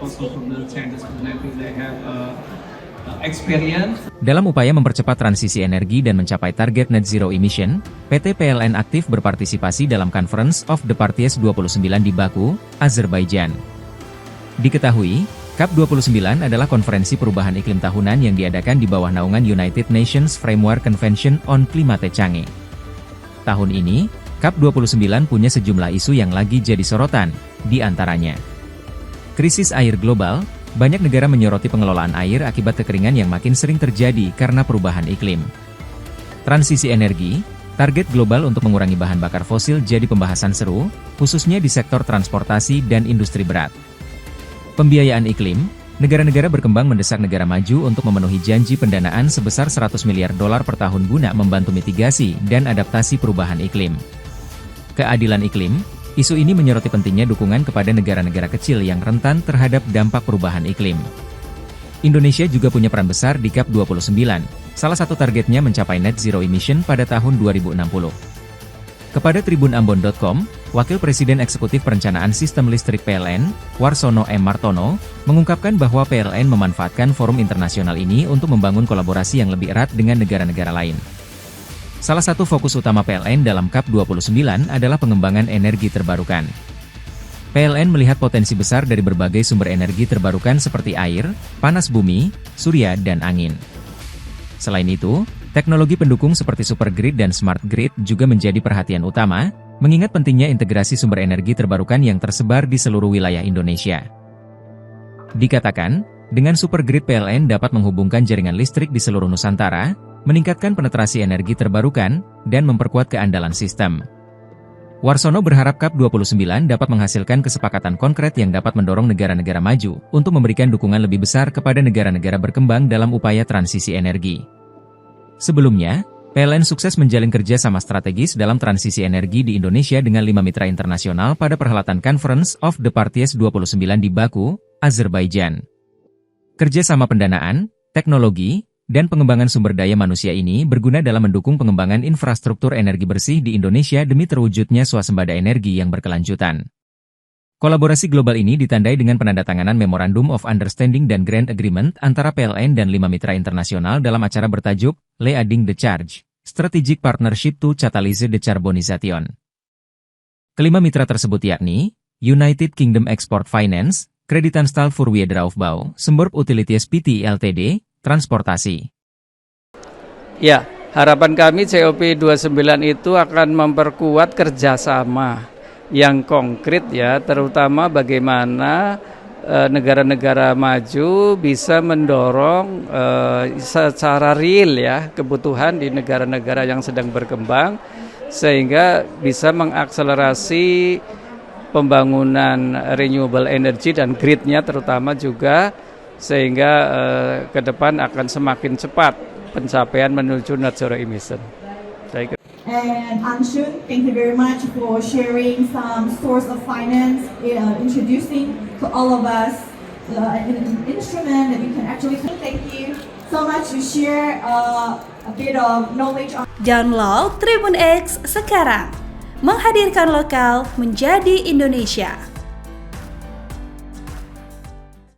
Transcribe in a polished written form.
also from the Chinese community, they have experience. Dalam upaya mempercepat transisi energi dan mencapai target net zero emission, PT PLN aktif berpartisipasi dalam Conference of the Parties 29 di Baku, Azerbaijan. Diketahui, COP29 adalah konferensi perubahan iklim tahunan yang diadakan di bawah naungan United Nations Framework Convention on Climate Change. Tahun ini, COP29 punya sejumlah isu yang lagi jadi sorotan, di antaranya krisis air global. Banyak negara menyoroti pengelolaan air akibat kekeringan yang makin sering terjadi karena perubahan iklim. Transisi energi, target global untuk mengurangi bahan bakar fosil jadi pembahasan seru, khususnya di sektor transportasi dan industri berat. Pembiayaan iklim, negara-negara berkembang mendesak negara maju untuk memenuhi janji pendanaan sebesar $100 miliar per tahun guna membantu mitigasi dan adaptasi perubahan iklim. Keadilan iklim, isu ini menyoroti pentingnya dukungan kepada negara-negara kecil yang rentan terhadap dampak perubahan iklim. Indonesia juga punya peran besar di COP29, salah satu targetnya mencapai net zero emission pada tahun 2060. Kepada tribunambon.com, Wakil Presiden Eksekutif Perencanaan Sistem Listrik PLN, Warsono M. Martono, mengungkapkan bahwa PLN memanfaatkan forum internasional ini untuk membangun kolaborasi yang lebih erat dengan negara-negara lain. Salah satu fokus utama PLN dalam COP29 adalah pengembangan energi terbarukan. PLN melihat potensi besar dari berbagai sumber energi terbarukan seperti air, panas bumi, surya, dan angin. Selain itu, teknologi pendukung seperti super grid dan smart grid juga menjadi perhatian utama, mengingat pentingnya integrasi sumber energi terbarukan yang tersebar di seluruh wilayah Indonesia. Dikatakan, dengan super grid PLN dapat menghubungkan jaringan listrik di seluruh Nusantara, meningkatkan penetrasi energi terbarukan, dan memperkuat keandalan sistem. Warsono berharap COP29 dapat menghasilkan kesepakatan konkret yang dapat mendorong negara-negara maju untuk memberikan dukungan lebih besar kepada negara-negara berkembang dalam upaya transisi energi. Sebelumnya, PLN sukses menjalin kerjasama strategis dalam transisi energi di Indonesia dengan 5 mitra internasional pada perhelatan Conference of the Parties 29 di Baku, Azerbaijan. Kerjasama pendanaan, teknologi, dan pengembangan sumber daya manusia ini berguna dalam mendukung pengembangan infrastruktur energi bersih di Indonesia demi terwujudnya swasembada energi yang berkelanjutan. Kolaborasi global ini ditandai dengan penandatanganan Memorandum of Understanding dan Grant Agreement antara PLN dan 5 mitra internasional dalam acara bertajuk Leading the Charge, Strategic Partnership to Catalyze Decarbonization. Kelima mitra tersebut yakni United Kingdom Export Finance, Kreditanstalt voor Wederopbouw, Semborp Utilities Pty Ltd, transportasi. Ya, harapan kami COP29 itu akan memperkuat kerjasama yang konkret ya, terutama bagaimana negara-negara maju bisa mendorong secara real ya kebutuhan di negara-negara yang sedang berkembang, sehingga bisa mengakselerasi pembangunan renewable energy dan gridnya terutama juga, sehingga ke depan akan semakin cepat pencapaian menuju net zero emission. And Anshun, thank you very much for sharing some source of finance, introducing to all of us an instrument that we can actually. Thank you so much to share a bit of knowledge on. Download Tribun X sekarang, menghadirkan lokal menjadi Indonesia.